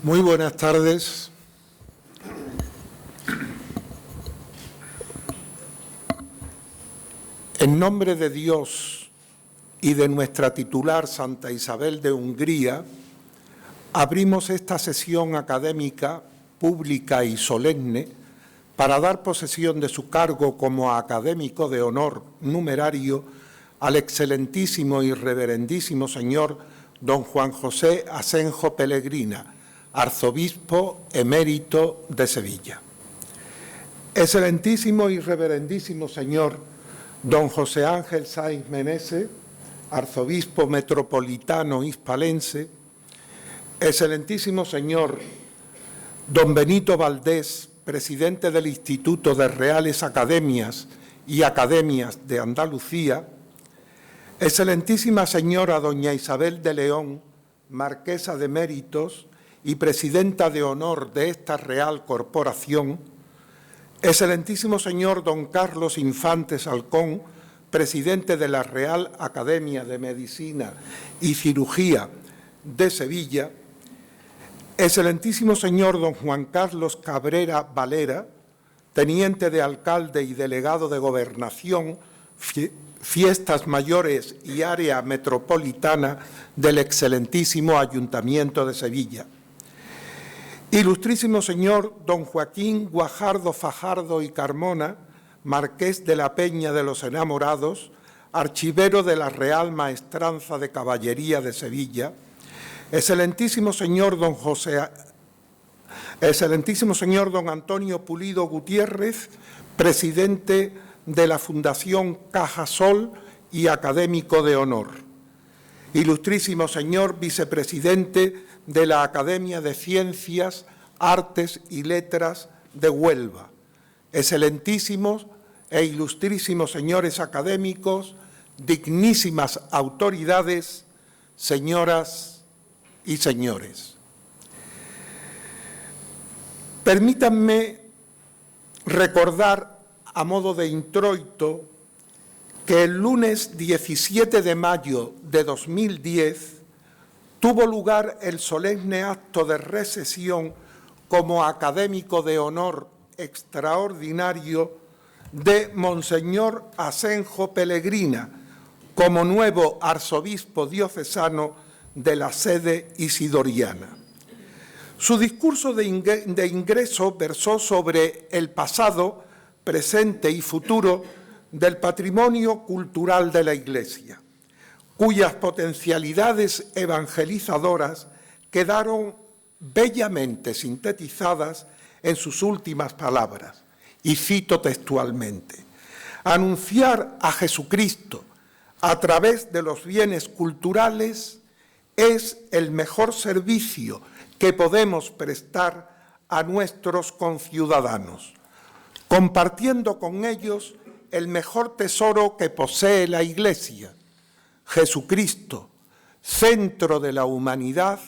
Muy buenas tardes. En nombre de Dios y de nuestra titular Santa Isabel de Hungría, abrimos esta sesión académica, pública y solemne para dar posesión de su cargo como académico de honor numerario al excelentísimo y reverendísimo señor don Juan José Asenjo Pellegrina, arzobispo emérito de Sevilla. Excelentísimo y reverendísimo señor don José Ángel Sáenz Menese, arzobispo metropolitano hispalense. Excelentísimo señor don Benito Valdés, presidente del Instituto de Reales Academias y Academias de Andalucía. Excelentísima señora doña Isabel de León, marquesa de Méritos y presidenta de honor de esta Real Corporación. Excelentísimo señor don Carlos Infantes Halcón, presidente de la Real Academia de Medicina y Cirugía de Sevilla. Excelentísimo señor don Juan Carlos Cabrera Valera, teniente de alcalde y delegado de Gobernación, Fiestas Mayores y Área Metropolitana del excelentísimo Ayuntamiento de Sevilla. Ilustrísimo señor don Joaquín Guajardo Fajardo y Carmona, marqués de la Peña de los Enamorados, archivero de la Real Maestranza de Caballería de Sevilla. Excelentísimo señor don Antonio Pulido Gutiérrez, presidente de la Fundación Cajasol y académico de honor. Ilustrísimo señor vicepresidente de la Academia de Ciencias, Artes y Letras de Huelva. Excelentísimos e ilustrísimos señores académicos, dignísimas autoridades, señoras y señores. Permítanme recordar a modo de introito que el lunes 17 de mayo de 2010 tuvo lugar el solemne acto de recesión como académico de honor extraordinario de Monseñor Asenjo Pellegrina como nuevo arzobispo diocesano de la sede isidoriana. Su discurso de ingreso versó sobre el pasado, presente y futuro del patrimonio cultural de la Iglesia, cuyas potencialidades evangelizadoras quedaron bellamente sintetizadas en sus últimas palabras, y cito textualmente: anunciar a Jesucristo a través de los bienes culturales es el mejor servicio que podemos prestar a nuestros conciudadanos, compartiendo con ellos el mejor tesoro que posee la Iglesia, Jesucristo, centro de la humanidad,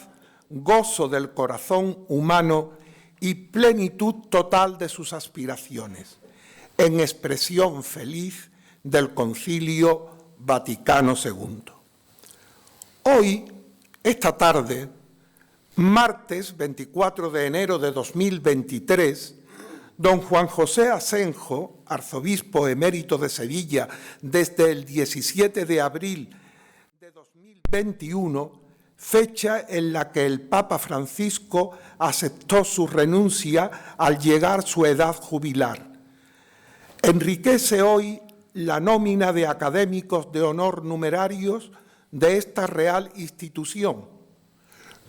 gozo del corazón humano y plenitud total de sus aspiraciones, en expresión feliz del Concilio Vaticano II. Hoy, esta tarde, martes 24 de enero de 2023, don Juan José Asenjo, arzobispo emérito de Sevilla desde el 17 de abril de 2021, fecha en la que el Papa Francisco aceptó su renuncia al llegar su edad jubilar, enriquece hoy la nómina de académicos de honor numerarios de esta real institución,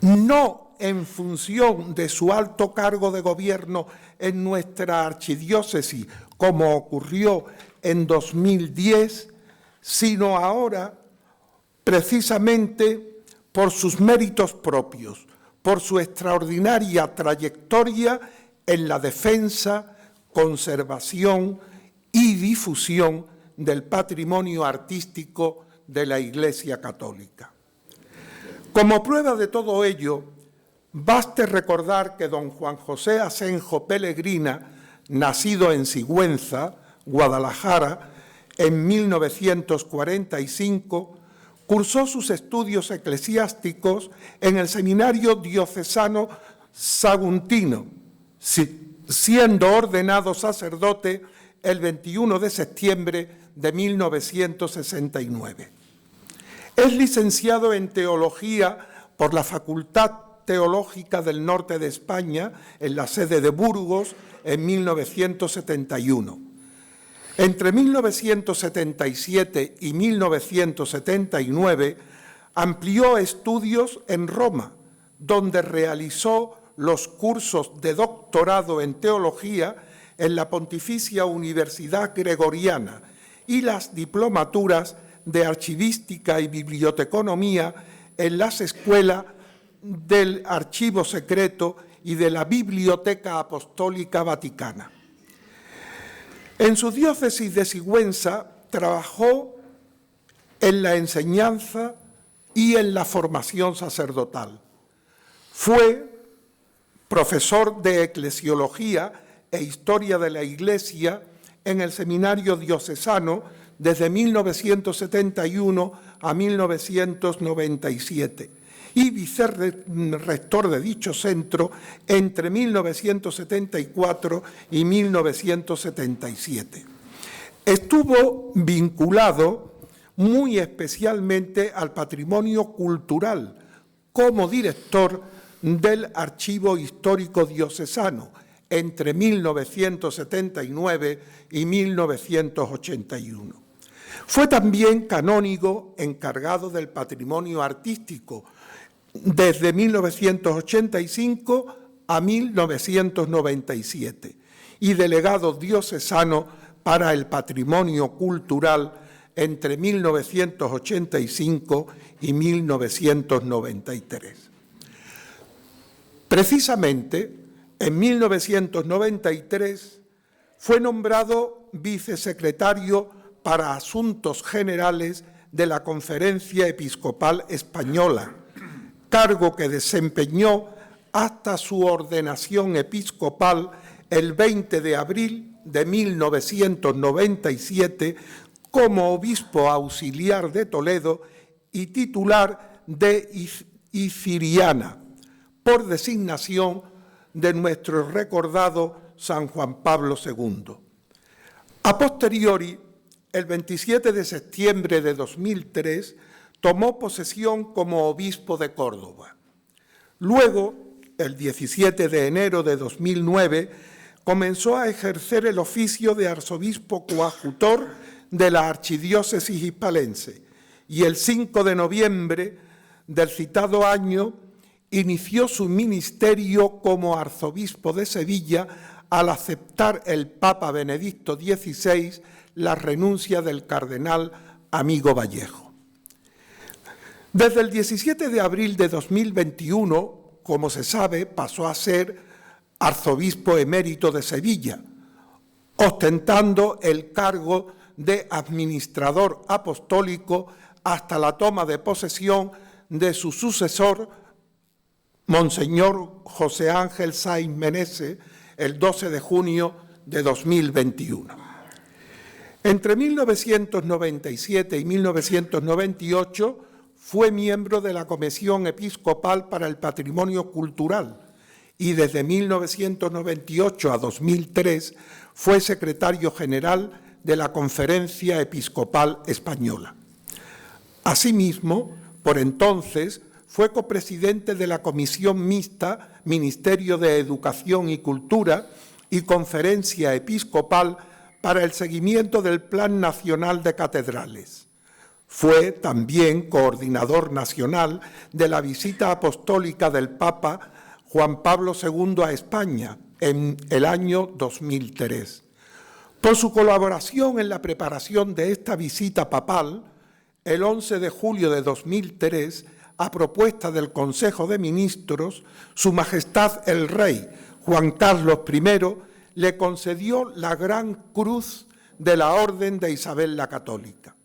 no en función de su alto cargo de gobierno en nuestra archidiócesis, como ocurrió en 2010, sino ahora precisamente por sus méritos propios, por su extraordinaria trayectoria en la defensa, conservación y difusión del patrimonio artístico de la Iglesia Católica. Como prueba de todo ello, baste recordar que don Juan José Asenjo Pellegrina, nacido en Sigüenza, Guadalajara, en 1945, cursó sus estudios eclesiásticos en el Seminario Diocesano saguntino, siendo ordenado sacerdote el 21 de septiembre de 1969. Es licenciado en Teología por la Facultad Teológica del Norte de España, en la sede de Burgos, en 1971. Entre 1977 y 1979 amplió estudios en Roma, donde realizó los cursos de doctorado en Teología en la Pontificia Universidad Gregoriana y las diplomaturas de Archivística y Biblioteconomía en las escuelas del Archivo Secreto y de la Biblioteca Apostólica Vaticana. En su diócesis de Sigüenza trabajó en la enseñanza y en la formación sacerdotal. Fue profesor de Eclesiología e Historia de la Iglesia en el Seminario Diocesano desde 1971 a 1997 y vicerrector de dicho centro entre 1974 y 1977. Estuvo vinculado muy especialmente al patrimonio cultural como director del Archivo Histórico Diocesano entre 1979 y 1981. Fue también canónigo encargado del patrimonio artístico desde 1985 a 1997 y delegado diocesano para el patrimonio cultural entre 1985 y 1993. Precisamente, en 1993 fue nombrado vicesecretario para Asuntos Generales de la Conferencia Episcopal Española, cargo que desempeñó hasta su ordenación episcopal el 20 de abril de 1997 como obispo auxiliar de Toledo y titular de Iciriana, por designación de nuestro recordado San Juan Pablo II. A posteriori, el 27 de septiembre de 2003, tomó posesión como obispo de Córdoba. Luego, el 17 de enero de 2009, comenzó a ejercer el oficio de arzobispo coadjutor de la archidiócesis hispalense y el 5 de noviembre del citado año inició su ministerio como arzobispo de Sevilla al aceptar el Papa Benedicto XVI la renuncia del cardenal Amigo Vallejo. Desde el 17 de abril de 2021, como se sabe, pasó a ser arzobispo emérito de Sevilla, ostentando el cargo de administrador apostólico hasta la toma de posesión de su sucesor, Monseñor José Ángel Sáenz Meneses, el 12 de junio de 2021. Entre 1997 y 1998 fue miembro de la Comisión Episcopal para el Patrimonio Cultural y desde 1998 a 2003 fue secretario general de la Conferencia Episcopal Española. Asimismo, por entonces, fue copresidente de la Comisión Mixta Ministerio de Educación y Cultura y Conferencia Episcopal para el seguimiento del Plan Nacional de Catedrales. Fue también coordinador nacional de la visita apostólica del Papa Juan Pablo II a España en el año 2003. Por su colaboración en la preparación de esta visita papal, el 11 de julio de 2003, a propuesta del Consejo de Ministros, Su Majestad el Rey Juan Carlos I le concedió la Gran Cruz de la Orden de Isabel la Católica.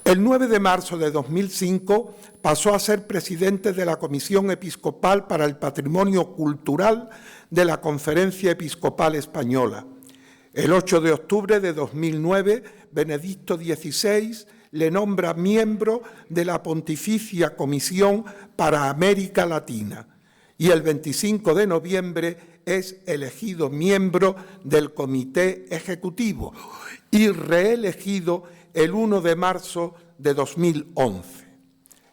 El 9 de marzo de 2005 pasó a ser presidente de la Comisión Episcopal para el Patrimonio Cultural de la Conferencia Episcopal Española. El 8 de octubre de 2009, Benedicto XVI le nombra miembro de la Pontificia Comisión para América Latina y el 25 de noviembre es elegido miembro del Comité Ejecutivo y reelegido el 1 de marzo de 2011.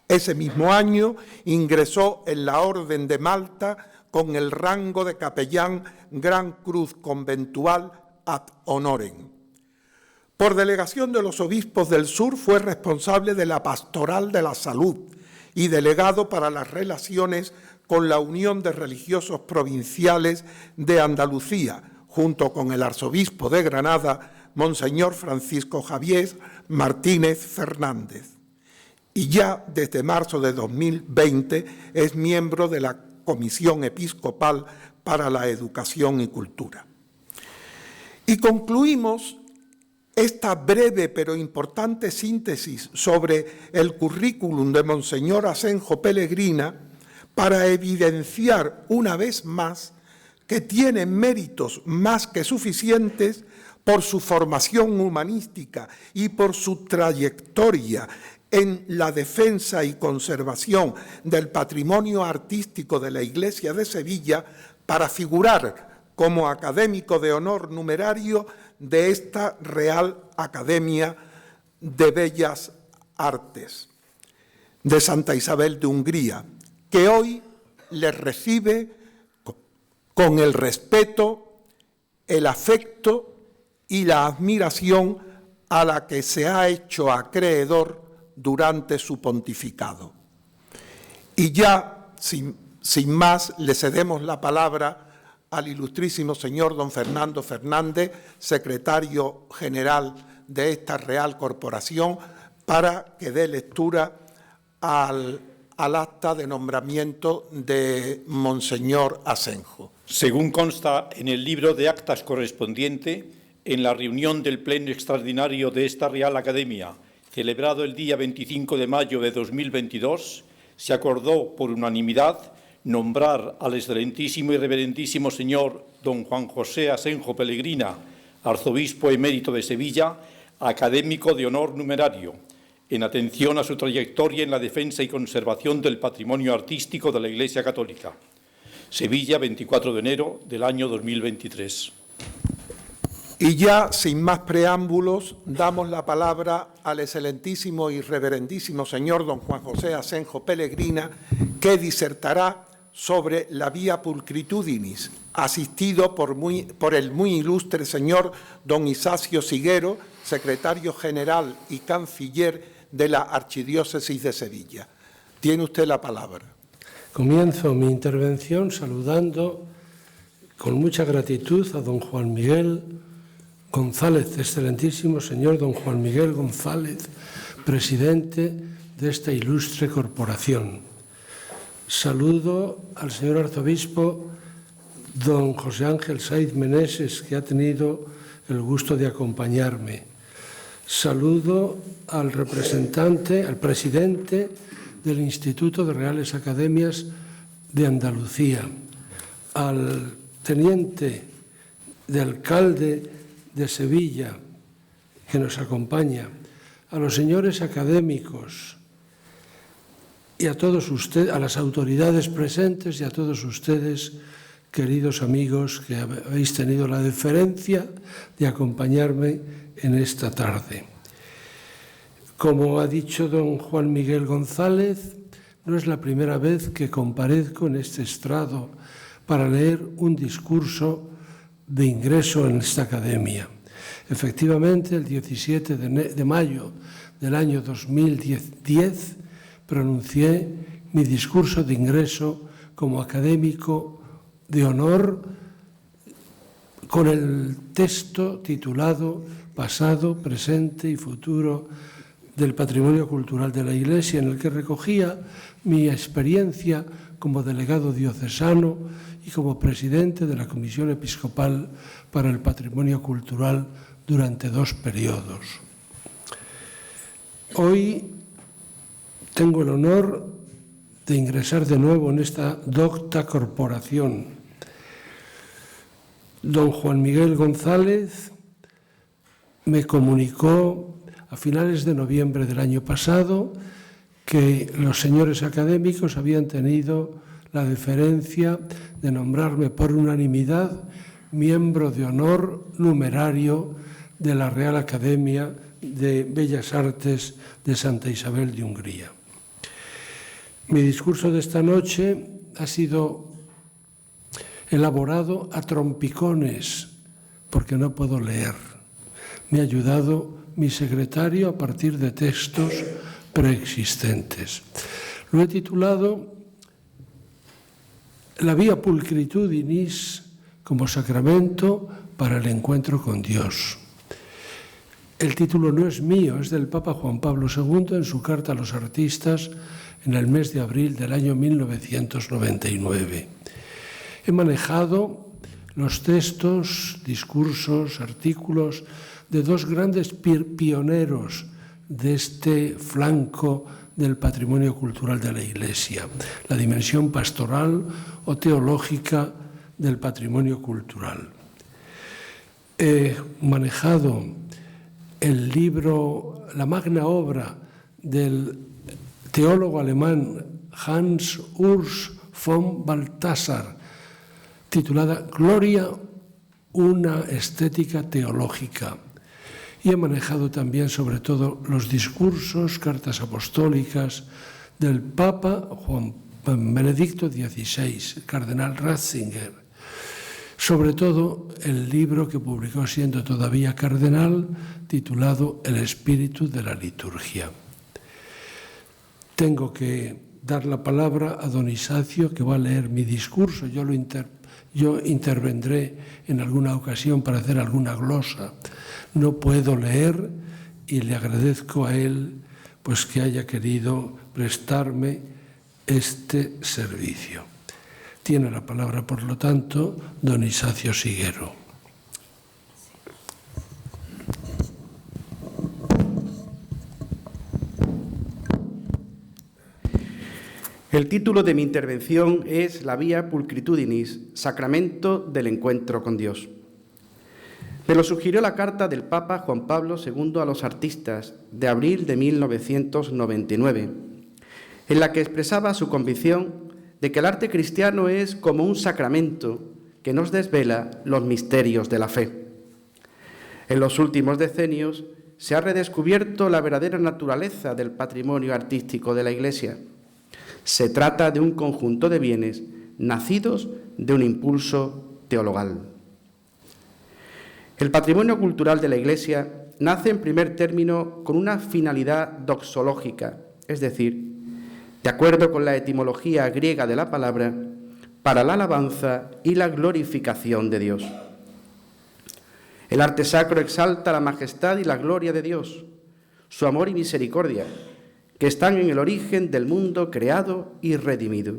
Ese mismo año ingresó en la Orden de Malta con el rango de capellán Gran Cruz Conventual ad honorem. Por delegación de los obispos del sur fue responsable de la Pastoral de la Salud y delegado para las relaciones con la Unión de Religiosos Provinciales de Andalucía, junto con el arzobispo de Granada, Monseñor Francisco Javier Martínez Fernández. Y ya desde marzo de 2020 es miembro de la Comisión Episcopal para la Educación y Cultura. Y concluimos esta breve pero importante síntesis sobre el currículum de Monseñor Asenjo Pellegrina para evidenciar una vez más que tiene méritos más que suficientes por su formación humanística y por su trayectoria en la defensa y conservación del patrimonio artístico de la Iglesia de Sevilla para figurar como académico de honor numerario de esta Real Academia de Bellas Artes de Santa Isabel de Hungría, que hoy le recibe con el respeto, el afecto y la admiración a la que se ha hecho acreedor durante su pontificado. Y ya, sin más, le cedemos la palabra al ilustrísimo señor don Fernando Fernández, secretario general de esta Real Corporación, para que dé lectura al acta de nombramiento de Monseñor Asenjo. Según consta en el libro de actas correspondiente, en la reunión del Pleno Extraordinario de esta Real Academia, celebrado el día 25 de mayo de 2022, se acordó por unanimidad nombrar al excelentísimo y reverendísimo señor don Juan José Asenjo Pellegrina, arzobispo emérito de Sevilla, académico de honor numerario, en atención a su trayectoria en la defensa y conservación del patrimonio artístico de la Iglesia Católica. Sevilla, 24 de enero del año 2023. Y ya, sin más preámbulos, damos la palabra al excelentísimo y reverendísimo señor don Juan José Asenjo Pellegrina, que disertará sobre la Via Pulcritudinis, asistido por el muy ilustre señor don Isacio Siguero, secretario general y canciller de la Archidiócesis de Sevilla. Tiene usted la palabra. Comienzo mi intervención saludando con mucha gratitud a don Juan Miguel González, excelentísimo señor don Juan Miguel González, presidente de esta ilustre corporación. Saludo al señor arzobispo don José Ángel Saiz Meneses, que ha tenido el gusto de acompañarme. Saludo al representante, al presidente del Instituto de Reales Academias de Andalucía, al teniente de alcalde de Sevilla, que nos acompaña, a los señores académicos y a todos ustedes, a las autoridades presentes y a todos ustedes, queridos amigos, que habéis tenido la deferencia de acompañarme en esta tarde. Como ha dicho don Juan Miguel González, no es la primera vez que comparezco en este estrado para leer un discurso de ingreso en esta academia. Efectivamente, el 17 de mayo del año 2010 pronuncié mi discurso de ingreso como académico de honor con el texto titulado Pasado, presente y futuro del patrimonio cultural de la Iglesia, en el que recogía mi experiencia como delegado diocesano y como presidente de la Comisión Episcopal para el Patrimonio Cultural durante 2 periodos. Hoy tengo el honor de ingresar de nuevo en esta docta corporación. Don Juan Miguel González me comunicó a finales de noviembre del año pasado que los señores académicos habían tenido la deferencia de nombrarme por unanimidad miembro de honor numerario de la Real Academia de Bellas Artes de Santa Isabel de Hungría. Mi discurso de esta noche ha sido elaborado a trompicones, porque no puedo leer. Me ha ayudado mi secretario a partir de textos preexistentes. Lo he titulado La vía pulcritudinis como sacramento para el encuentro con Dios. El título no es mío, es del Papa Juan Pablo II en su carta a los artistas en el mes de abril del año 1999. He manejado los textos, discursos, artículos de dos grandes pioneros de este flanco del patrimonio cultural de la Iglesia, la dimensión pastoral o teológica del patrimonio cultural. He manejado el libro, la magna obra del teólogo alemán Hans Urs von Balthasar, titulada Gloria, una estética teológica. Y he manejado también, sobre todo, los discursos, cartas apostólicas del Papa Benedicto XVI, el cardenal Ratzinger. Sobre todo, el libro que publicó siendo todavía cardenal, titulado El espíritu de la liturgia. Tengo que dar la palabra a don Isacio, que va a leer mi discurso. Yo intervendré en alguna ocasión para hacer alguna glosa. No puedo leer y le agradezco a él pues que haya querido prestarme este servicio. Tiene la palabra, por lo tanto, don Isacio Siguero. El título de mi intervención es La vía pulcritudinis, sacramento del encuentro con Dios. Me lo sugirió la carta del Papa Juan Pablo II a los artistas de abril de 1999, en la que expresaba su convicción de que el arte cristiano es como un sacramento que nos desvela los misterios de la fe. En los últimos decenios se ha redescubierto la verdadera naturaleza del patrimonio artístico de la Iglesia. Se trata de un conjunto de bienes nacidos de un impulso teologal. El patrimonio cultural de la Iglesia nace en primer término con una finalidad doxológica, es decir, de acuerdo con la etimología griega de la palabra, para la alabanza y la glorificación de Dios. El arte sacro exalta la majestad y la gloria de Dios, su amor y misericordia, que están en el origen del mundo creado y redimido.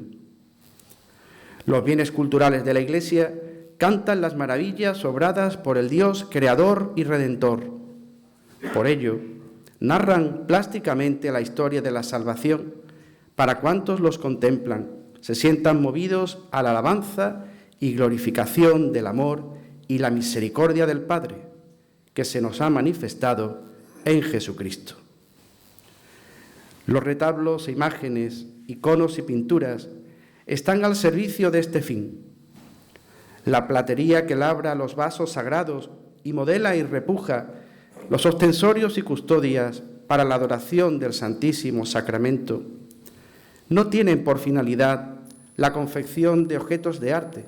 Los bienes culturales de la Iglesia cantan las maravillas obradas por el Dios creador y redentor. Por ello, narran plásticamente la historia de la salvación para cuantos los contemplan, se sientan movidos a la alabanza y glorificación del amor y la misericordia del Padre, que se nos ha manifestado en Jesucristo. Los retablos e imágenes, iconos y pinturas están al servicio de este fin. La platería que labra los vasos sagrados y modela y repuja los ostensorios y custodias para la adoración del Santísimo Sacramento no tienen por finalidad la confección de objetos de arte,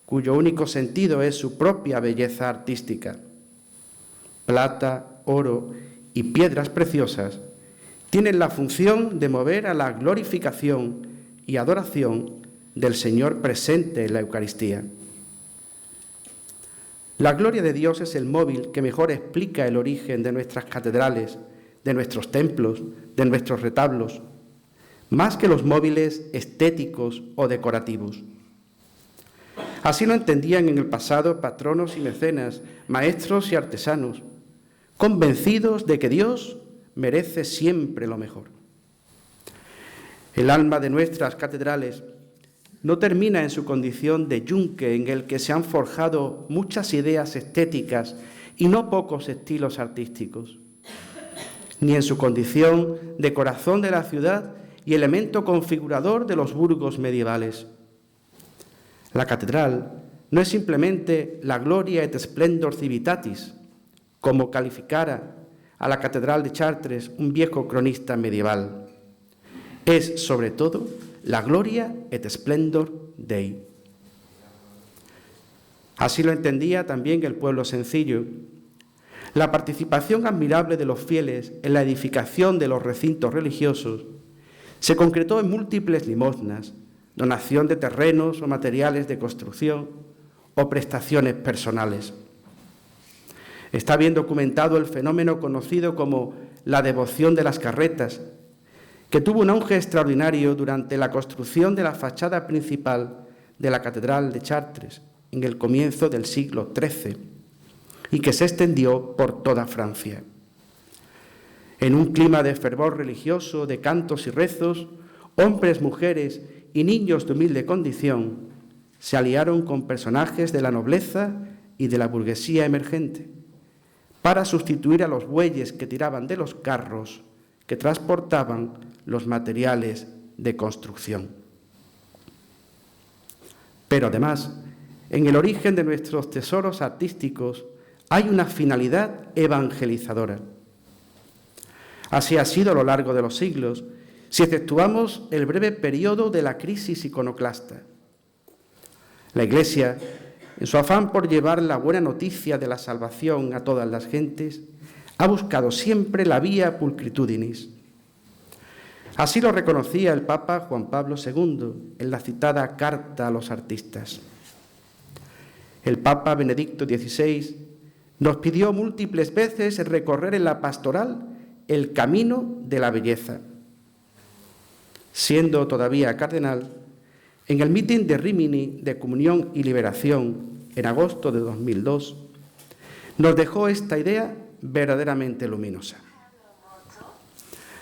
cuyo único sentido es su propia belleza artística. Plata, oro y piedras preciosas tienen la función de mover a la glorificación y adoración del Señor presente en la Eucaristía. La gloria de Dios es el móvil que mejor explica el origen de nuestras catedrales, de nuestros templos, de nuestros retablos, más que los móviles estéticos o decorativos. Así lo entendían en el pasado patronos y mecenas, maestros y artesanos, convencidos de que Dios merece siempre lo mejor. El alma de nuestras catedrales no termina en su condición de yunque en el que se han forjado muchas ideas estéticas y no pocos estilos artísticos, ni en su condición de corazón de la ciudad y elemento configurador de los burgos medievales. La catedral no es simplemente la gloria et splendor civitatis, como calificara a la catedral de Chartres un viejo cronista medieval. Es, sobre todo, la gloria et splendor Dei. Así lo entendía también el pueblo sencillo. La participación admirable de los fieles en la edificación de los recintos religiosos se concretó en múltiples limosnas, donación de terrenos o materiales de construcción o prestaciones personales. Está bien documentado el fenómeno conocido como la devoción de las carretas, que tuvo un auge extraordinario durante la construcción de la fachada principal de la Catedral de Chartres en el comienzo del siglo XIII y que se extendió por toda Francia. En un clima de fervor religioso, de cantos y rezos, hombres, mujeres y niños de humilde condición se aliaron con personajes de la nobleza y de la burguesía emergente para sustituir a los bueyes que tiraban de los carros que transportaban los materiales de construcción. Pero además, en el origen de nuestros tesoros artísticos hay una finalidad evangelizadora. Así ha sido a lo largo de los siglos, si exceptuamos el breve periodo de la crisis iconoclasta. La Iglesia, en su afán por llevar la buena noticia de la salvación a todas las gentes, ha buscado siempre la vía pulcritudinis. Así lo reconocía el Papa Juan Pablo II en la citada Carta a los Artistas. El Papa Benedicto XVI nos pidió múltiples veces recorrer en la pastoral el camino de la belleza. Siendo todavía cardenal, en el mitin de Rímini de Comunión y Liberación en agosto de 2002, nos dejó esta idea verdaderamente luminosa.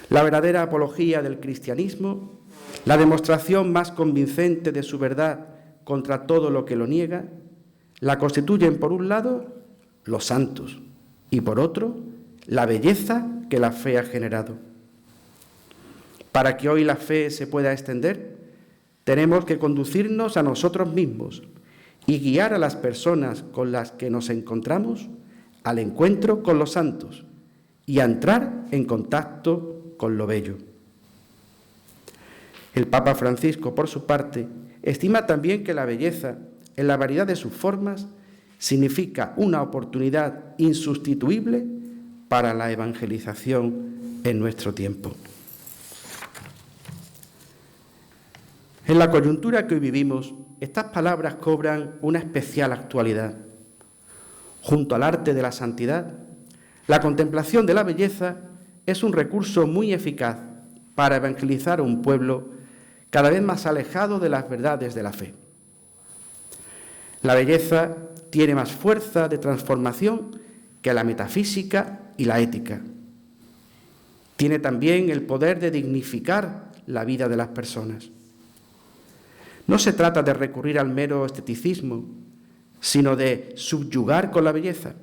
La verdadera apología del cristianismo, la demostración más convincente de su verdad contra todo lo que lo niega, la constituyen por un lado los santos y por otro la belleza que la fe ha generado. Para que hoy la fe se pueda extender, tenemos que conducirnos a nosotros mismos y guiar a las personas con las que nos encontramos al encuentro con los santos y a entrar en contacto con lo bello. El Papa Francisco, por su parte, estima también que la belleza, en la variedad de sus formas, significa una oportunidad insustituible para la evangelización en nuestro tiempo. En la coyuntura que hoy vivimos, estas palabras cobran una especial actualidad. Junto al arte de la santidad, la contemplación de la belleza es un recurso muy eficaz para evangelizar a un pueblo cada vez más alejado de las verdades de la fe. La belleza tiene más fuerza de transformación que la metafísica y la ética. Tiene también el poder de dignificar la vida de las personas. No se trata de recurrir al mero esteticismo, sino de subyugar con la belleza,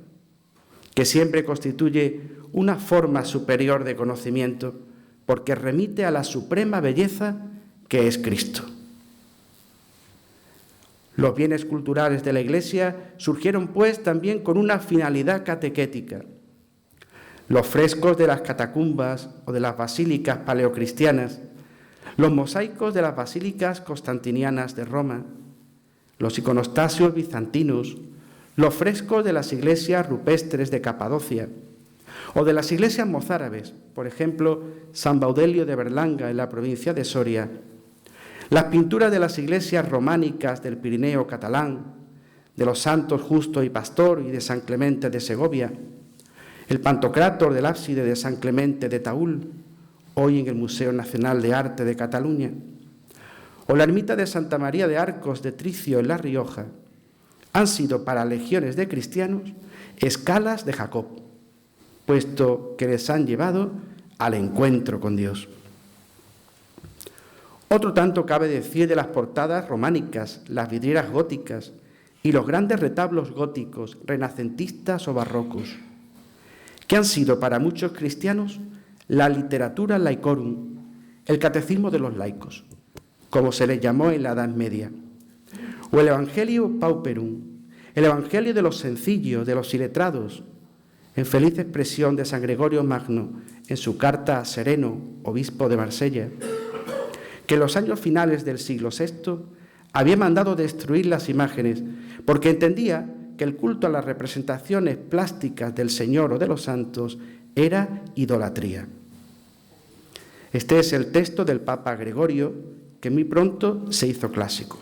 que siempre constituye una forma superior de conocimiento, porque remite a la suprema belleza que es Cristo. Los bienes culturales de la Iglesia surgieron, pues, también con una finalidad catequética. Los frescos de las catacumbas o de las basílicas paleocristianas, los mosaicos de las basílicas constantinianas de Roma, los iconostasios bizantinos, los frescos de las iglesias rupestres de Capadocia o de las iglesias mozárabes, por ejemplo, San Baudelio de Berlanga en la provincia de Soria, las pinturas de las iglesias románicas del Pirineo catalán, de los santos Justo y Pastor y de San Clemente de Segovia, el Pantocrátor del ábside de San Clemente de Taúl, hoy en el Museo Nacional de Arte de Cataluña, o la ermita de Santa María de Arcos de Tricio en La Rioja, han sido para legiones de cristianos escalas de Jacob, puesto que les han llevado al encuentro con Dios. Otro tanto cabe decir de las portadas románicas, las vidrieras góticas y los grandes retablos góticos, renacentistas o barrocos, que han sido para muchos cristianos la literatura laicorum, el Catecismo de los laicos, como se les llamó en la Edad Media, o el Evangelio Pauperum, el Evangelio de los sencillos, de los iletrados, en feliz expresión de San Gregorio Magno en su carta a Sereno, obispo de Marsella, que en los años finales del siglo VI había mandado destruir las imágenes porque entendía que el culto a las representaciones plásticas del Señor o de los santos era idolatría. Este es el texto del Papa Gregorio, que muy pronto se hizo clásico.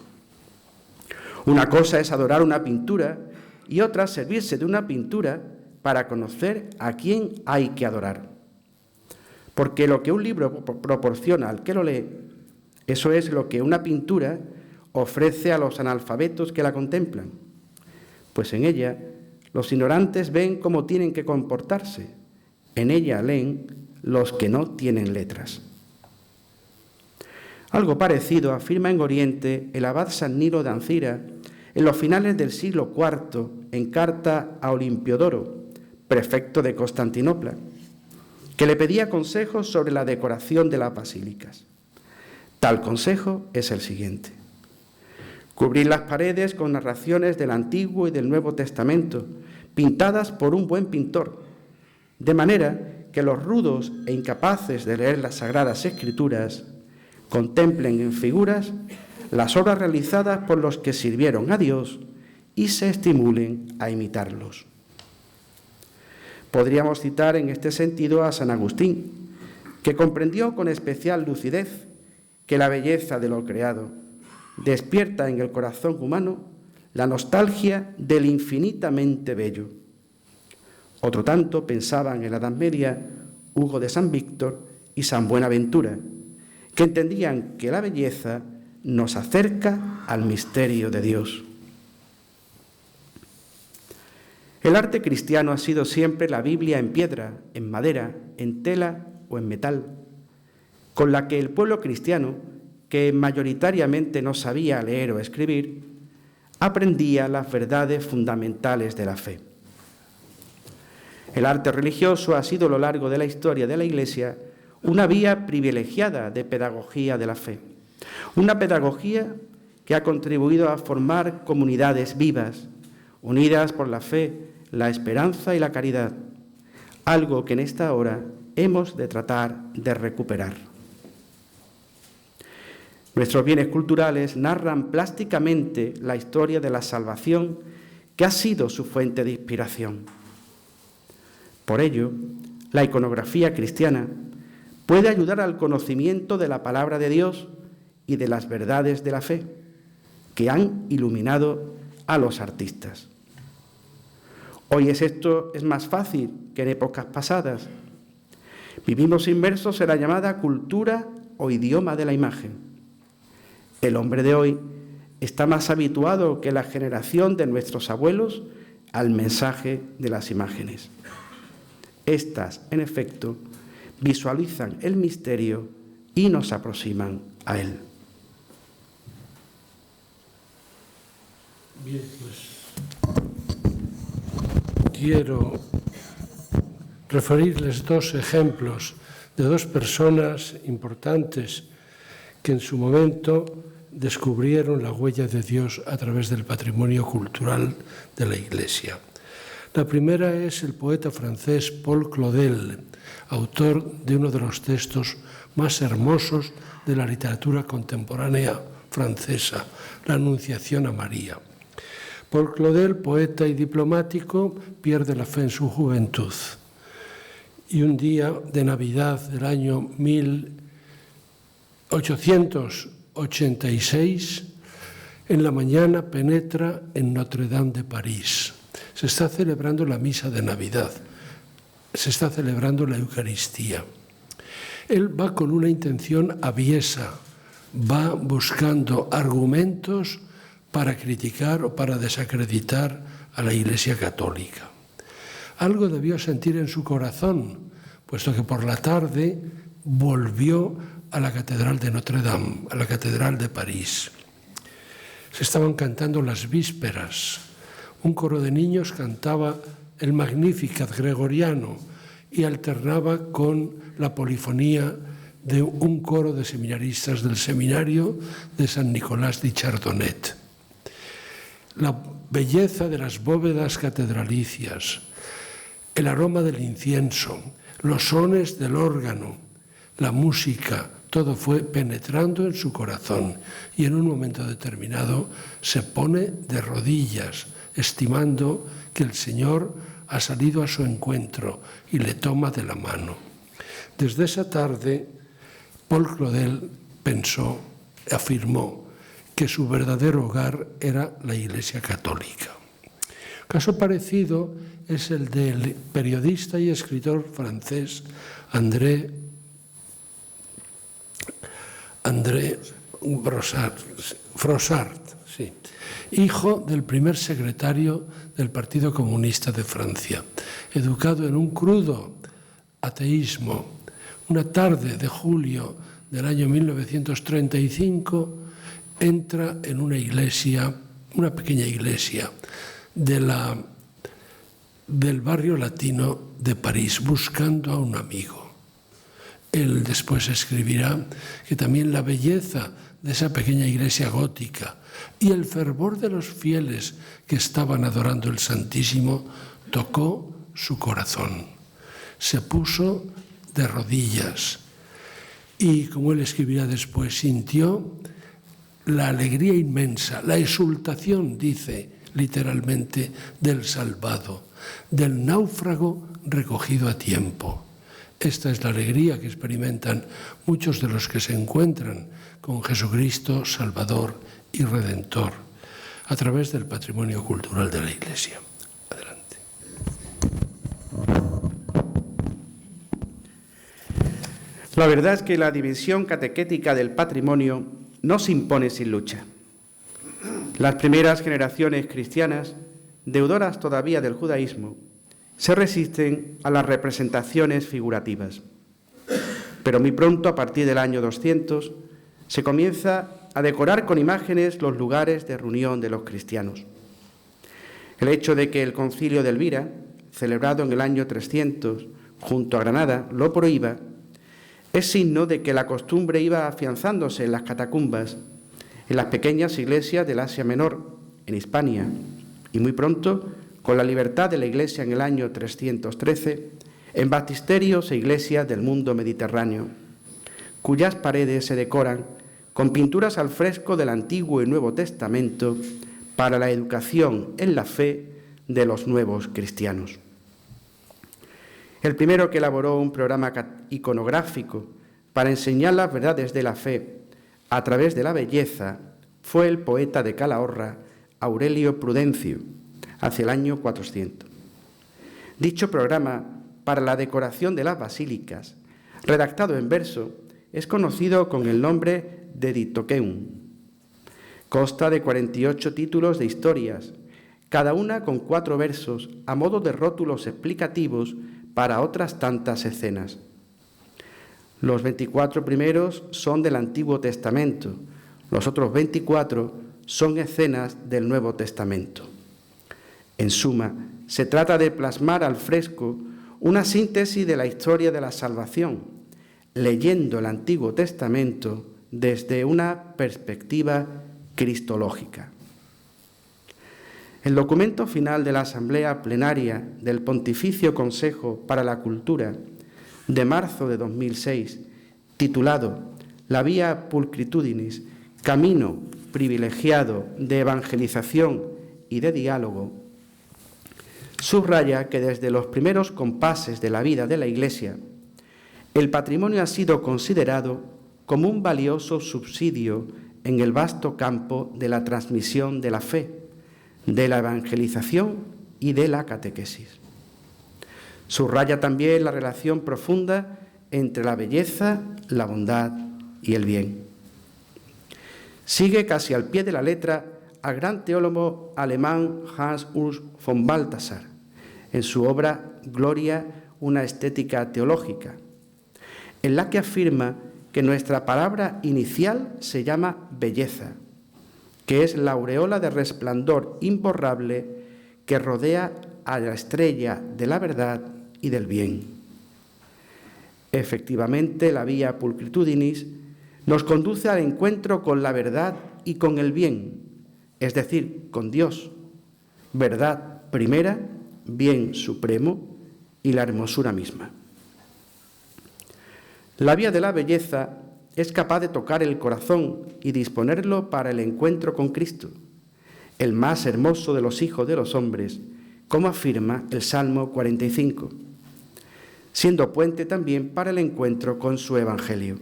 Una cosa es adorar una pintura y otra servirse de una pintura para conocer a quién hay que adorar. Porque lo que un libro proporciona al que lo lee, eso es lo que una pintura ofrece a los analfabetos que la contemplan. Pues en ella los ignorantes ven cómo tienen que comportarse. En ella leen los que no tienen letras. Algo parecido afirma en Oriente el abad San Nilo de Ancira en los finales del siglo IV en carta a Olimpiodoro, prefecto de Constantinopla, que le pedía consejos sobre la decoración de las basílicas. Tal consejo es el siguiente: cubrir las paredes con narraciones del Antiguo y del Nuevo Testamento, pintadas por un buen pintor, de manera que los rudos e incapaces de leer las Sagradas Escrituras contemplen en figuras las obras realizadas por los que sirvieron a Dios y se estimulen a imitarlos. Podríamos citar en este sentido a San Agustín, que comprendió con especial lucidez que la belleza de lo creado despierta en el corazón humano la nostalgia del infinitamente bello. Otro tanto pensaban en la Edad Media Hugo de San Víctor y San Buenaventura, que entendían que la belleza nos acerca al misterio de Dios. El arte cristiano ha sido siempre la Biblia en piedra, en madera, en tela o en metal, con la que el pueblo cristiano, que mayoritariamente no sabía leer o escribir, aprendía las verdades fundamentales de la fe. El arte religioso ha sido a lo largo de la historia de la Iglesia una vía privilegiada de pedagogía de la fe, una pedagogía que ha contribuido a formar comunidades vivas, unidas por la fe, la esperanza y la caridad, algo que en esta hora hemos de tratar de recuperar. Nuestros bienes culturales narran plásticamente la historia de la salvación que ha sido su fuente de inspiración. Por ello, la iconografía cristiana puede ayudar al conocimiento de la palabra de Dios y de las verdades de la fe que han iluminado a los artistas. Hoy esto es más fácil que en épocas pasadas. Vivimos inmersos en la llamada cultura o idioma de la imagen. El hombre de hoy está más habituado que la generación de nuestros abuelos al mensaje de las imágenes. Estas, en efecto, visualizan el misterio y nos aproximan a él. Bien, pues quiero referirles dos ejemplos de dos personas importantes que en su momento descubrieron la huella de Dios a través del patrimonio cultural de la Iglesia. La primera es el poeta francés Paul Claudel, autor de uno de los textos más hermosos de la literatura contemporánea francesa, la Anunciación a María. Paul Claudel, poeta y diplomático, pierde la fe en su juventud. Y un día de Navidad del año 1886, en la mañana penetra en Notre Dame de París. Se está celebrando la misa de Navidad, se está celebrando la Eucaristía. Él va con una intención aviesa, va buscando argumentos para criticar o para desacreditar a la Iglesia Católica. Algo debió sentir en su corazón, puesto que por la tarde volvió a la Catedral de Notre Dame, a la Catedral de París. Se estaban cantando las vísperas. Un coro de niños cantaba el Magnificat gregoriano y alternaba con la polifonía de un coro de seminaristas del seminario de San Nicolás de Chardonnet. La belleza de las bóvedas catedralicias, el aroma del incienso, los sones del órgano, la música, todo fue penetrando en su corazón y en un momento determinado se pone de rodillas, estimando que el Señor ha salido a su encuentro y le toma de la mano. Desde esa tarde, Paul Claudel afirmó que su verdadero hogar era la Iglesia Católica. Caso parecido es el del periodista y escritor francés André Frossard, sí, hijo del primer secretario del Partido Comunista de Francia, educado en un crudo ateísmo. Una tarde de julio del año 1935 entra en una iglesia, una pequeña iglesia del barrio latino de París, buscando a un amigo. Él después escribirá que también la belleza de esa pequeña iglesia gótica y el fervor de los fieles que estaban adorando el Santísimo tocó su corazón. Se puso de rodillas y, como él escribirá después, sintió la alegría inmensa, la exultación, dice literalmente, del salvado, del náufrago recogido a tiempo. Esta es la alegría que experimentan muchos de los que se encuentran con Jesucristo, Salvador y Redentor, a través del patrimonio cultural de la Iglesia. Adelante. La verdad es que la división catequética del patrimonio no se impone sin lucha. Las primeras generaciones cristianas, deudoras todavía del judaísmo, se resisten a las representaciones figurativas. Pero muy pronto, a partir del año 200, se comienza a decorar con imágenes los lugares de reunión de los cristianos. El hecho de que el Concilio de Elvira, celebrado en el año 300 junto a Granada, lo prohíba, es signo de que la costumbre iba afianzándose en las catacumbas, en las pequeñas iglesias del Asia Menor, en Hispania, y muy pronto, con la libertad de la Iglesia en el año 313, en baptisterios e iglesias del mundo mediterráneo, cuyas paredes se decoran con pinturas al fresco del Antiguo y Nuevo Testamento para la educación en la fe de los nuevos cristianos. El primero que elaboró un programa iconográfico para enseñar las verdades de la fe a través de la belleza fue el poeta de Calahorra, Aurelio Prudencio, hacia el año 400. Dicho programa para la decoración de las basílicas, redactado en verso, es conocido con el nombre de Ditoqueum. Consta de 48 títulos de historias, cada una con 4 versos a modo de rótulos explicativos para otras tantas escenas. Los 24 primeros son del Antiguo Testamento, los otros 24 son escenas del Nuevo Testamento. En suma, se trata de plasmar al fresco una síntesis de la historia de la salvación, leyendo el Antiguo Testamento desde una perspectiva cristológica. El documento final de la Asamblea Plenaria del Pontificio Consejo para la Cultura de marzo de 2006, titulado La Vía Pulcritudinis, camino privilegiado de evangelización y de diálogo, subraya que desde los primeros compases de la vida de la Iglesia, el patrimonio ha sido considerado como un valioso subsidio en el vasto campo de la transmisión de la fe, de la evangelización y de la catequesis. Subraya también la relación profunda entre la belleza, la bondad y el bien. Sigue casi al pie de la letra al gran teólogo alemán Hans Urs von Balthasar, en su obra Gloria, una estética teológica, en la que afirma que nuestra palabra inicial se llama belleza, que es la aureola de resplandor imborrable que rodea a la estrella de la verdad y del bien. Efectivamente, la vía pulcritudinis nos conduce al encuentro con la verdad y con el bien, es decir, con Dios, verdad primera, bien supremo y la hermosura misma. La vía de la belleza es capaz de tocar el corazón y disponerlo para el encuentro con Cristo, el más hermoso de los hijos de los hombres, como afirma el Salmo 45, siendo puente también para el encuentro con su Evangelio.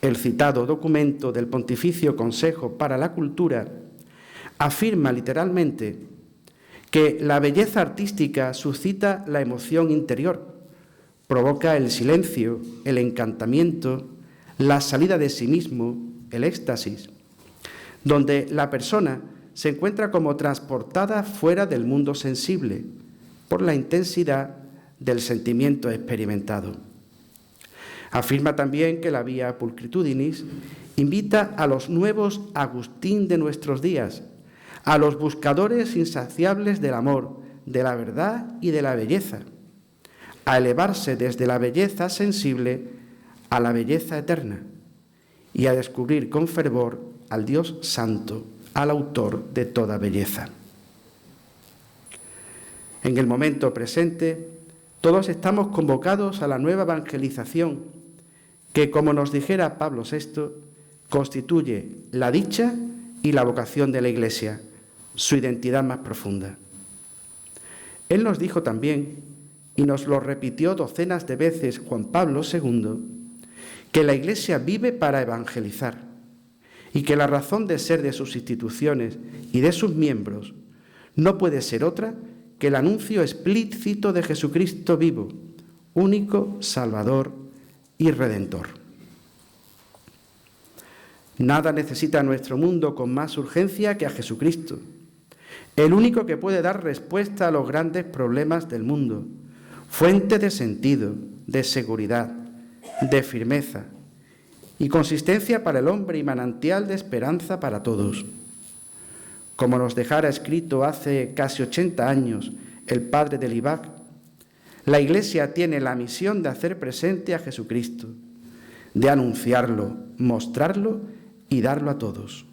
El citado documento del Pontificio Consejo para la Cultura afirma literalmente que la belleza artística suscita la emoción interior, provoca el silencio, el encantamiento, la salida de sí mismo, el éxtasis, donde la persona se encuentra como transportada fuera del mundo sensible por la intensidad del sentimiento experimentado. Afirma también que la vía pulcritudinis invita a los nuevos Agustín de nuestros días, a los buscadores insaciables del amor, de la verdad y de la belleza, a elevarse desde la belleza sensible a la belleza eterna y a descubrir con fervor al Dios Santo, al autor de toda belleza. En el momento presente, todos estamos convocados a la nueva evangelización que, como nos dijera Pablo VI, constituye la dicha y la vocación de la Iglesia, su identidad más profunda. Él nos dijo también, y nos lo repitió docenas de veces Juan Pablo II, que la Iglesia vive para evangelizar y que la razón de ser de sus instituciones y de sus miembros no puede ser otra que el anuncio explícito de Jesucristo vivo, único Salvador y Redentor. Nada necesita nuestro mundo con más urgencia que a Jesucristo, el único que puede dar respuesta a los grandes problemas del mundo, fuente de sentido, de seguridad, de firmeza y consistencia para el hombre y manantial de esperanza para todos. Como nos dejara escrito hace casi 80 años el padre de Libac, la Iglesia tiene la misión de hacer presente a Jesucristo, de anunciarlo, mostrarlo y darlo a todos.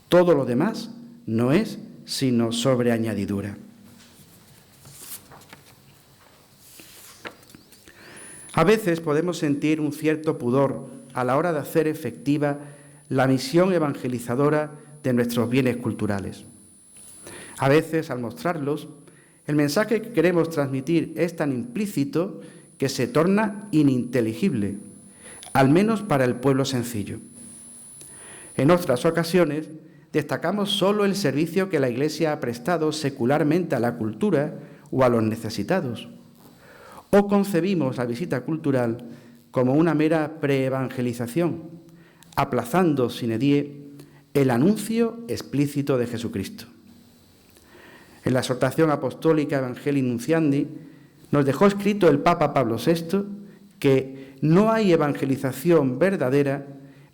Todo lo demás no es sino sobre añadidura. A veces podemos sentir un cierto pudor a la hora de hacer efectiva la misión evangelizadora de nuestros bienes culturales. A veces, al mostrarlos, el mensaje que queremos transmitir es tan implícito que se torna ininteligible, al menos para el pueblo sencillo. En otras ocasiones, destacamos solo el servicio que la Iglesia ha prestado secularmente a la cultura o a los necesitados, o concebimos la visita cultural como una mera preevangelización, aplazando sine die el anuncio explícito de Jesucristo. En la exhortación apostólica Evangelii Nunciandi nos dejó escrito el Papa Pablo VI que no hay evangelización verdadera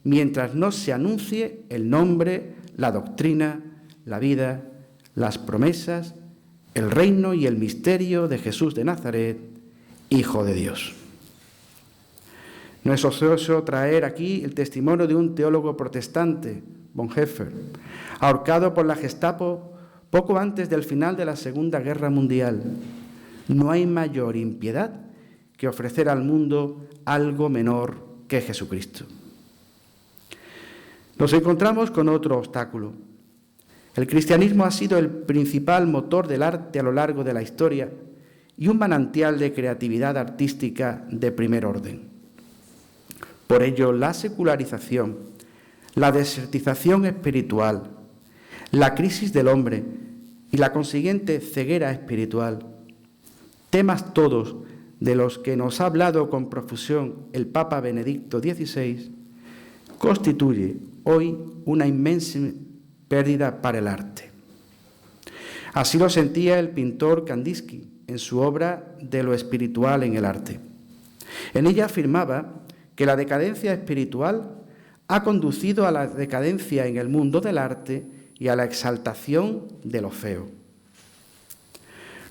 mientras no se anuncie el nombre, la doctrina, la vida, las promesas, el reino y el misterio de Jesús de Nazaret, Hijo de Dios. No es ocioso traer aquí el testimonio de un teólogo protestante, Bonhoeffer, ahorcado por la Gestapo poco antes del final de la Segunda Guerra Mundial. No hay mayor impiedad que ofrecer al mundo algo menor que Jesucristo. Nos encontramos con otro obstáculo. El cristianismo ha sido el principal motor del arte a lo largo de la historia y un manantial de creatividad artística de primer orden. Por ello, la secularización, la desertización espiritual, la crisis del hombre y la consiguiente ceguera espiritual, temas todos de los que nos ha hablado con profusión el Papa Benedicto XVI, constituye hoy una inmensa pérdida para el arte. Así lo sentía el pintor Kandinsky en su obra De lo espiritual en el arte. En ella afirmaba que la decadencia espiritual ha conducido a la decadencia en el mundo del arte y a la exaltación de lo feo.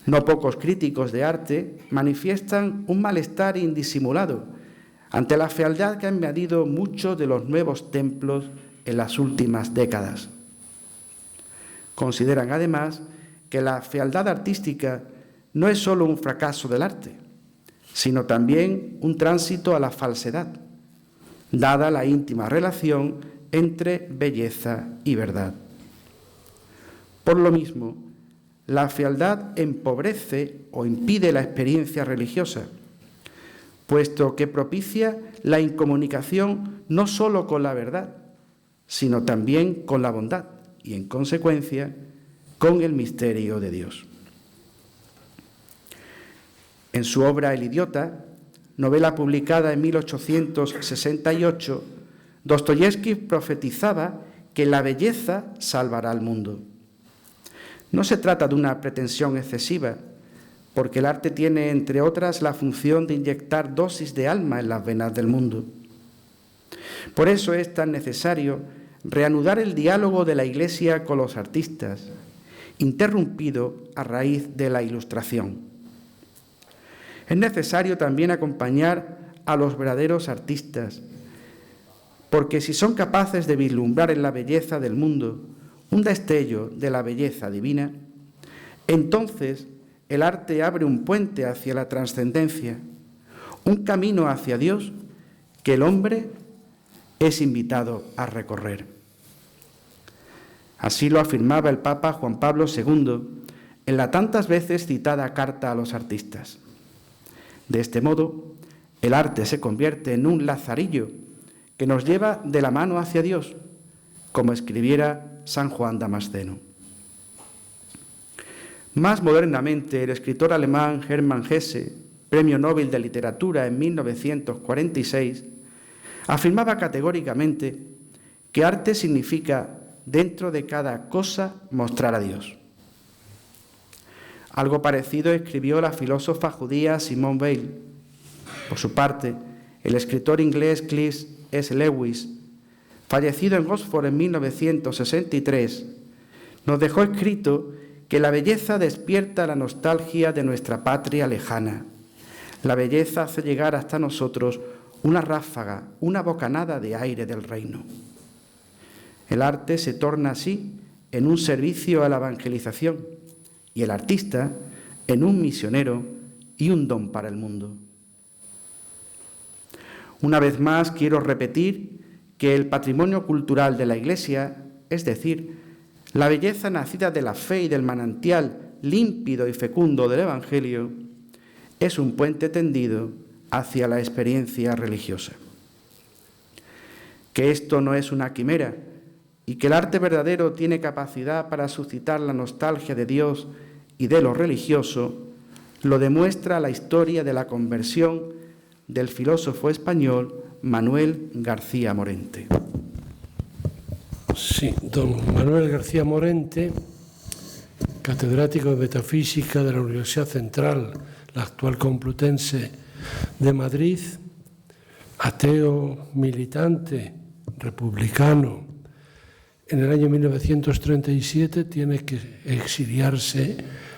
No pocos críticos de arte manifiestan un malestar indisimulado ante la fealdad que han añadido muchos de los nuevos templos en las últimas décadas. Consideran además que la fealdad artística no es solo un fracaso del arte, sino también un tránsito a la falsedad, dada la íntima relación entre belleza y verdad. Por lo mismo, la fealdad empobrece o impide la experiencia religiosa, puesto que propicia la incomunicación no solo con la verdad, sino también con la bondad y, en consecuencia, con el misterio de Dios. En su obra El idiota, novela publicada en 1868, Dostoyevski profetizaba que la belleza salvará al mundo. No se trata de una pretensión excesiva, porque el arte tiene, entre otras, la función de inyectar dosis de alma en las venas del mundo. Por eso es tan necesario reanudar el diálogo de la Iglesia con los artistas, interrumpido a raíz de la Ilustración. Es necesario también acompañar a los verdaderos artistas, porque si son capaces de vislumbrar en la belleza del mundo un destello de la belleza divina, entonces el arte abre un puente hacia la trascendencia, un camino hacia Dios que el hombre es invitado a recorrer. Así lo afirmaba el Papa Juan Pablo II en la tantas veces citada carta a los artistas. De este modo, el arte se convierte en un lazarillo que nos lleva de la mano hacia Dios, como escribiera San Juan Damasceno. Más modernamente, el escritor alemán Hermann Hesse, Premio Nobel de Literatura en 1946, afirmaba categóricamente que arte significa, dentro de cada cosa, mostrar a Dios. Algo parecido escribió la filósofa judía Simone Weil. Por su parte, el escritor inglés Cliff S. Lewis, fallecido en Oxford en 1963, nos dejó escrito que la belleza despierta la nostalgia de nuestra patria lejana. La belleza hace llegar hasta nosotros una ráfaga, una bocanada de aire del reino. El arte se torna así en un servicio a la evangelización y el artista en un misionero y un don para el mundo. Una vez más quiero repetir que el patrimonio cultural de la Iglesia, es decir, la belleza nacida de la fe y del manantial límpido y fecundo del Evangelio, es un puente tendido hacia la experiencia religiosa. Que esto no es una quimera y que el arte verdadero tiene capacidad para suscitar la nostalgia de Dios y de lo religioso, lo demuestra la historia de la conversión del filósofo español Manuel García Morente. Sí, don Manuel García Morente, catedrático de Metafísica de la Universidad Central, la actual Complutense de Madrid, ateo, militante, republicano. En el año 1937 tiene que exiliarse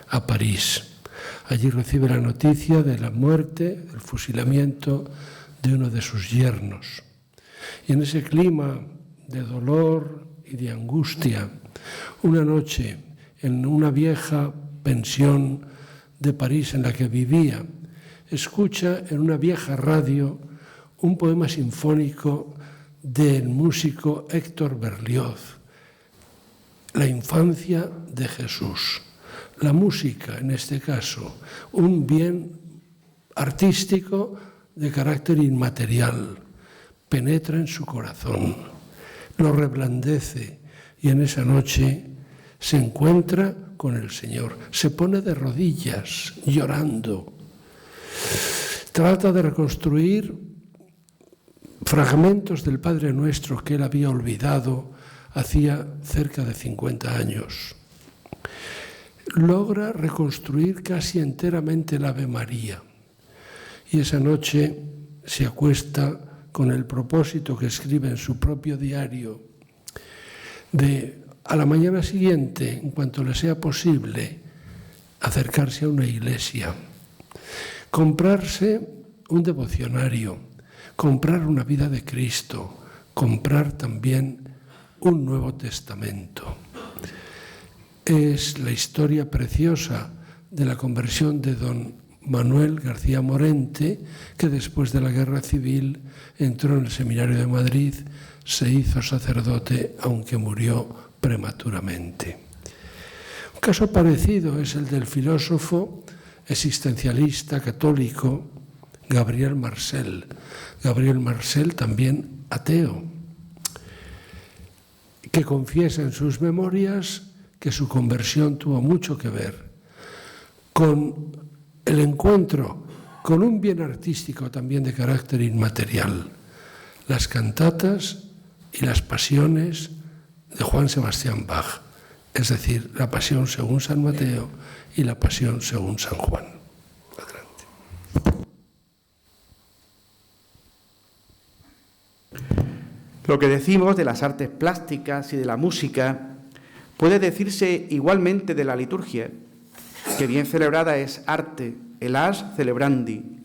a París. Allí recibe la noticia de la muerte, el fusilamiento de uno de sus yernos. Y en ese clima de dolor y de angustia, una noche en una vieja pensión de París en la que vivía, escucha en una vieja radio un poema sinfónico del músico Héctor Berlioz, La infancia de Jesús. La música, en este caso, un bien artístico de carácter inmaterial, penetra en su corazón, lo reblandece y en esa noche se encuentra con el Señor, se pone de rodillas llorando, trata de reconstruir fragmentos del Padre Nuestro que él había olvidado hacía cerca de 50 años. Logra reconstruir casi enteramente el Ave María y esa noche se acuesta con el propósito que escribe en su propio diario de, a la mañana siguiente, en cuanto le sea posible, acercarse a una iglesia, comprarse un devocionario, comprar una vida de Cristo, comprar también un Nuevo Testamento. Es la historia preciosa de la conversión de don Manuel García Morente, que después de la Guerra Civil entró en el Seminario de Madrid, se hizo sacerdote, aunque murió prematuramente. Un caso parecido es el del filósofo existencialista católico Gabriel Marcel. Gabriel Marcel, también ateo, que confiesa en sus memorias que su conversión tuvo mucho que ver con el encuentro con un bien artístico también de carácter inmaterial, las cantatas y las pasiones de Juan Sebastián Bach, es decir, la pasión según San Mateo y la pasión según San Juan. Adelante. Lo que decimos de las artes plásticas y de la música puede decirse igualmente de la liturgia, que bien celebrada es arte, el ars celebrandi,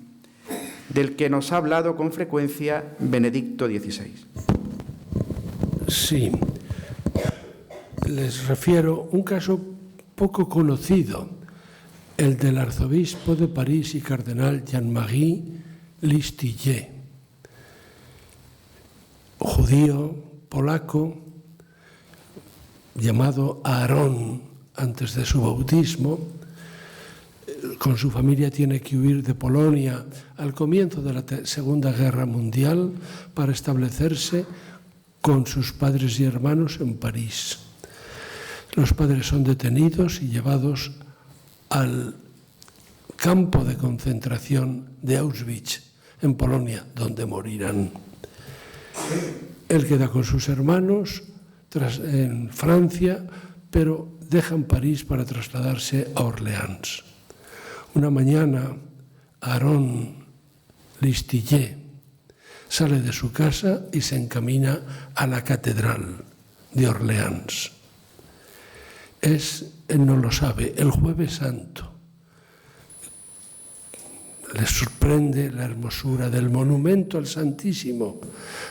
del que nos ha hablado con frecuencia Benedicto XVI. Sí, les refiero un caso poco conocido, el del arzobispo de París y cardenal Jean-Marie Listillet, judío, polaco, llamado Aarón antes de su bautismo. Con su familia tiene que huir de Polonia al comienzo de la Segunda Guerra Mundial para establecerse con sus padres y hermanos en París. Los padres son detenidos y llevados al campo de concentración de Auschwitz, en Polonia, donde morirán. Él queda con sus hermanos en Francia, pero dejan París para trasladarse a Orleans. Una mañana, Aarón Listillet sale de su casa y se encamina a la catedral de Orleans. Él no lo sabe, el Jueves Santo. Les sorprende la hermosura del monumento al Santísimo,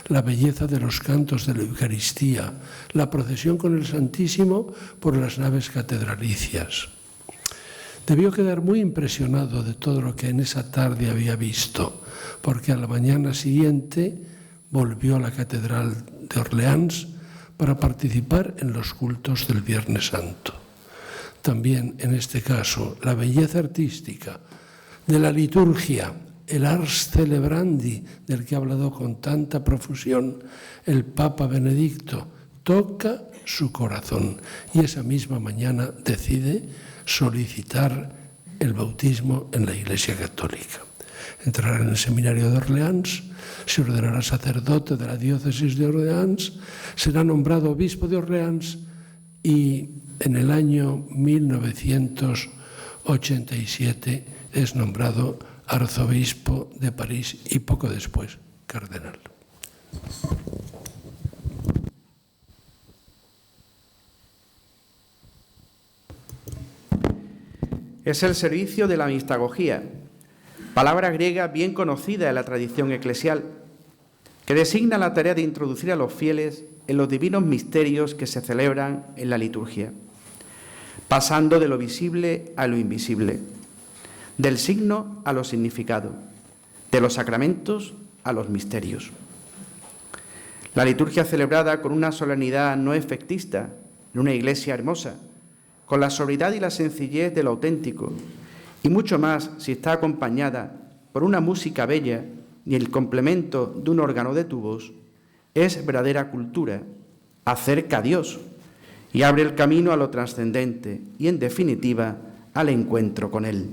la belleza de los cantos de la Eucaristía, la procesión con el Santísimo por las naves catedralicias. Debió quedar muy impresionado de todo lo que en esa tarde había visto, porque a la mañana siguiente volvió a la catedral de Orleans para participar en los cultos del Viernes Santo. También, en este caso, la belleza artística de la liturgia, el ars celebrandi, del que ha hablado con tanta profusión el Papa Benedicto, toca su corazón y esa misma mañana decide solicitar el bautismo en la Iglesia Católica. Entrará en el seminario de Orleans, se ordenará sacerdote de la diócesis de Orleans, será nombrado obispo de Orleans y en el año 1987 es nombrado arzobispo de París y poco después cardenal. Es el servicio de la mistagogía, palabra griega bien conocida en la tradición eclesial, que designa la tarea de introducir a los fieles en los divinos misterios que se celebran en la liturgia, pasando de lo visible a lo invisible, del signo a lo significado, de los sacramentos a los misterios. La liturgia celebrada con una solemnidad no efectista, en una iglesia hermosa, con la sobriedad y la sencillez de lo auténtico, y mucho más si está acompañada por una música bella y el complemento de un órgano de tubos, es verdadera cultura, acerca a Dios y abre el camino a lo trascendente y, en definitiva, al encuentro con Él.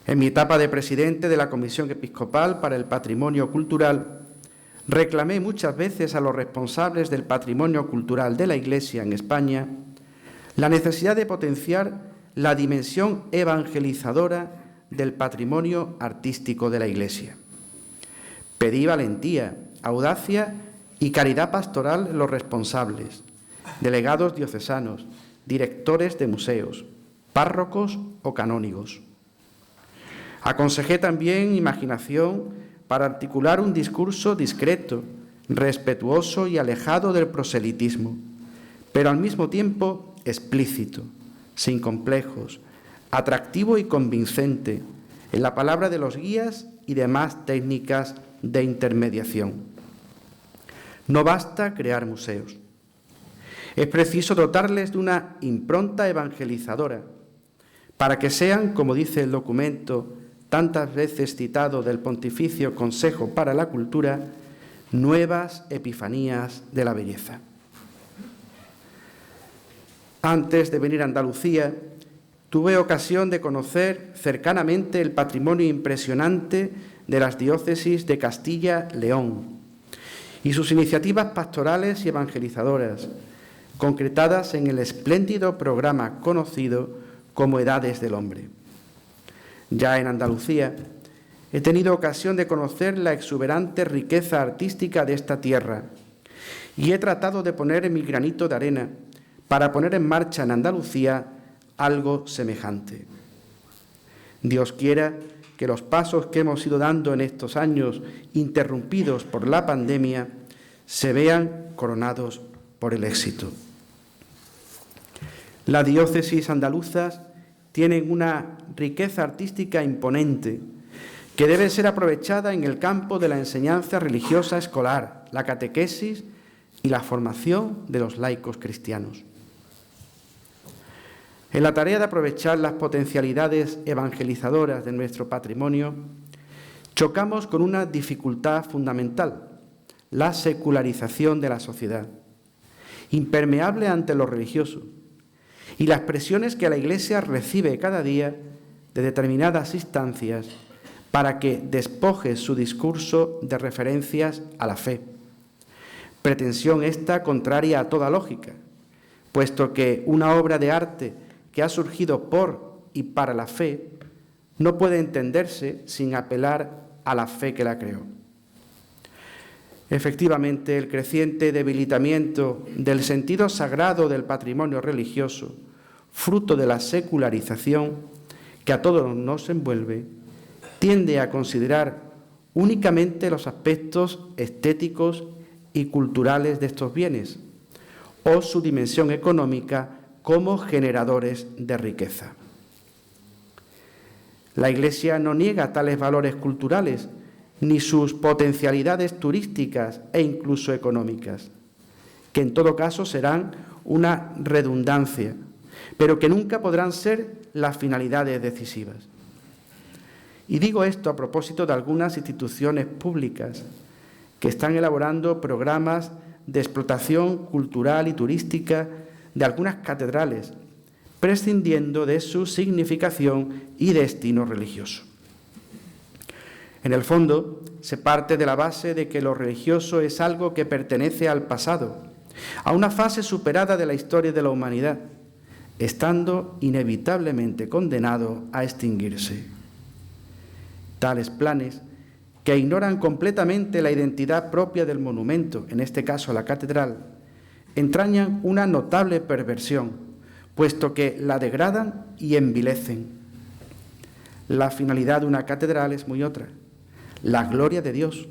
En mi etapa de presidente de la Comisión Episcopal para el Patrimonio Cultural, reclamé muchas veces a los responsables del patrimonio cultural de la Iglesia en España la necesidad de potenciar la dimensión evangelizadora del patrimonio artístico de la Iglesia. Pedí valentía, audacia y caridad pastoral en los responsables, delegados diocesanos, directores de museos, párrocos o canónigos. Aconsejé también imaginación para articular un discurso discreto, respetuoso y alejado del proselitismo, pero al mismo tiempo explícito, sin complejos, atractivo y convincente en la palabra de los guías y demás técnicas de intermediación. No basta crear museos. Es preciso dotarles de una impronta evangelizadora para que sean, como dice el documento tantas veces citado del Pontificio Consejo para la Cultura, nuevas epifanías de la belleza. Antes de venir a Andalucía, tuve ocasión de conocer cercanamente el patrimonio impresionante de las diócesis de Castilla-León y sus iniciativas pastorales y evangelizadoras, concretadas en el espléndido programa conocido como Edades del Hombre. Ya en Andalucía, he tenido ocasión de conocer la exuberante riqueza artística de esta tierra y he tratado de poner mi granito de arena para poner en marcha en Andalucía algo semejante. Dios quiera que los pasos que hemos ido dando en estos años interrumpidos por la pandemia se vean coronados por el éxito. Las diócesis andaluzas tienen una riqueza artística imponente que debe ser aprovechada en el campo de la enseñanza religiosa escolar, la catequesis y la formación de los laicos cristianos. En la tarea de aprovechar las potencialidades evangelizadoras de nuestro patrimonio, chocamos con una dificultad fundamental, la secularización de la sociedad, impermeable ante lo religioso, y las presiones que la Iglesia recibe cada día de determinadas instancias para que despoje su discurso de referencias a la fe. Pretensión esta contraria a toda lógica, puesto que una obra de arte que ha surgido por y para la fe no puede entenderse sin apelar a la fe que la creó. Efectivamente, el creciente debilitamiento del sentido sagrado del patrimonio religioso, fruto de la secularización que a todos nos envuelve, tiende a considerar únicamente los aspectos estéticos y culturales de estos bienes o su dimensión económica como generadores de riqueza. La Iglesia no niega tales valores culturales ni sus potencialidades turísticas e incluso económicas, que en todo caso serán una redundancia, pero que nunca podrán ser las finalidades decisivas. Y digo esto a propósito de algunas instituciones públicas que están elaborando programas de explotación cultural y turística de algunas catedrales, prescindiendo de su significación y destino religioso. En el fondo, se parte de la base de que lo religioso es algo que pertenece al pasado, a una fase superada de la historia de la humanidad, estando inevitablemente condenado a extinguirse. Tales planes, que ignoran completamente la identidad propia del monumento, en este caso la catedral, entrañan una notable perversión, puesto que la degradan y envilecen. La finalidad de una catedral es muy otra: la gloria de Dios,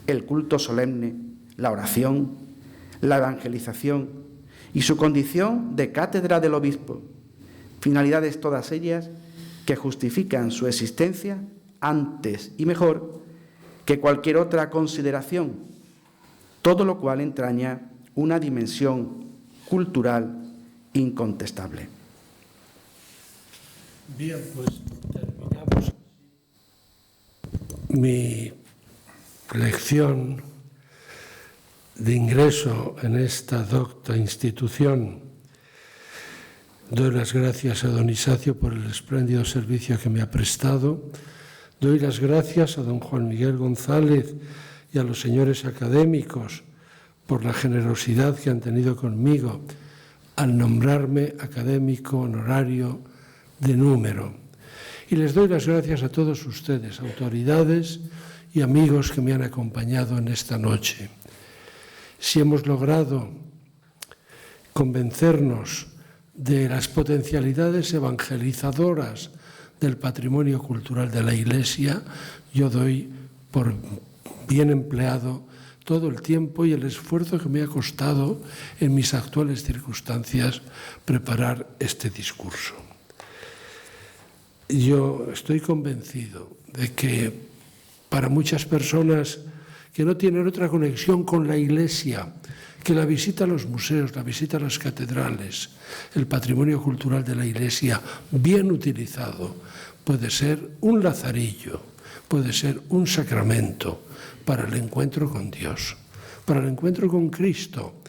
el culto solemne, la oración, la evangelización y su condición de cátedra del obispo, finalidades todas ellas que justifican su existencia antes y mejor que cualquier otra consideración, todo lo cual entraña una dimensión cultural incontestable. Bien, pues terminamos mi lección de ingreso en esta docta institución. Doy las gracias a don Isacio por el espléndido servicio que me ha prestado. Doy las gracias a don Juan Miguel González y a los señores académicos por la generosidad que han tenido conmigo al nombrarme académico honorario de número. Y les doy las gracias a todos ustedes, autoridades y amigos que me han acompañado en esta noche. Si hemos logrado convencernos de las potencialidades evangelizadoras del patrimonio cultural de la Iglesia, yo doy por bien empleado todo el tiempo y el esfuerzo que me ha costado en mis actuales circunstancias preparar este discurso. Yo estoy convencido de que para muchas personas que no tienen otra conexión con la Iglesia que la visita a los museos, la visita a las catedrales, el patrimonio cultural de la Iglesia bien utilizado puede ser un lazarillo, puede ser un sacramento para el encuentro con Dios, para el encuentro con Cristo,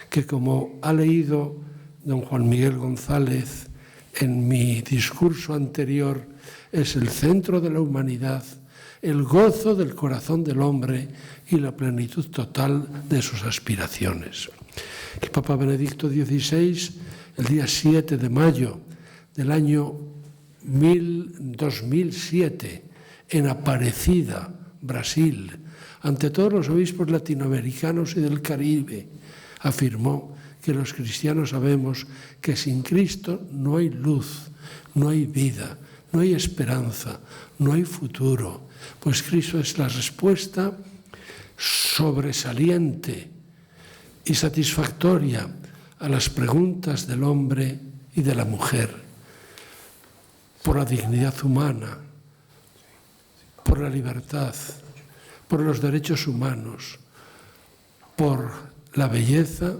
que como ha leído don Juan Miguel González en mi discurso anterior, es el centro de la humanidad, el gozo del corazón del hombre y la plenitud total de sus aspiraciones. El Papa Benedicto XVI, el día 7 de mayo del año 2007, en Aparecida, Brasil, ante todos los obispos latinoamericanos y del Caribe, afirmó que los cristianos sabemos que sin Cristo no hay luz, no hay vida, no hay esperanza, no hay futuro, pues Cristo es la respuesta sobresaliente y satisfactoria a las preguntas del hombre y de la mujer, por la dignidad humana, por la libertad, por los derechos humanos, por la belleza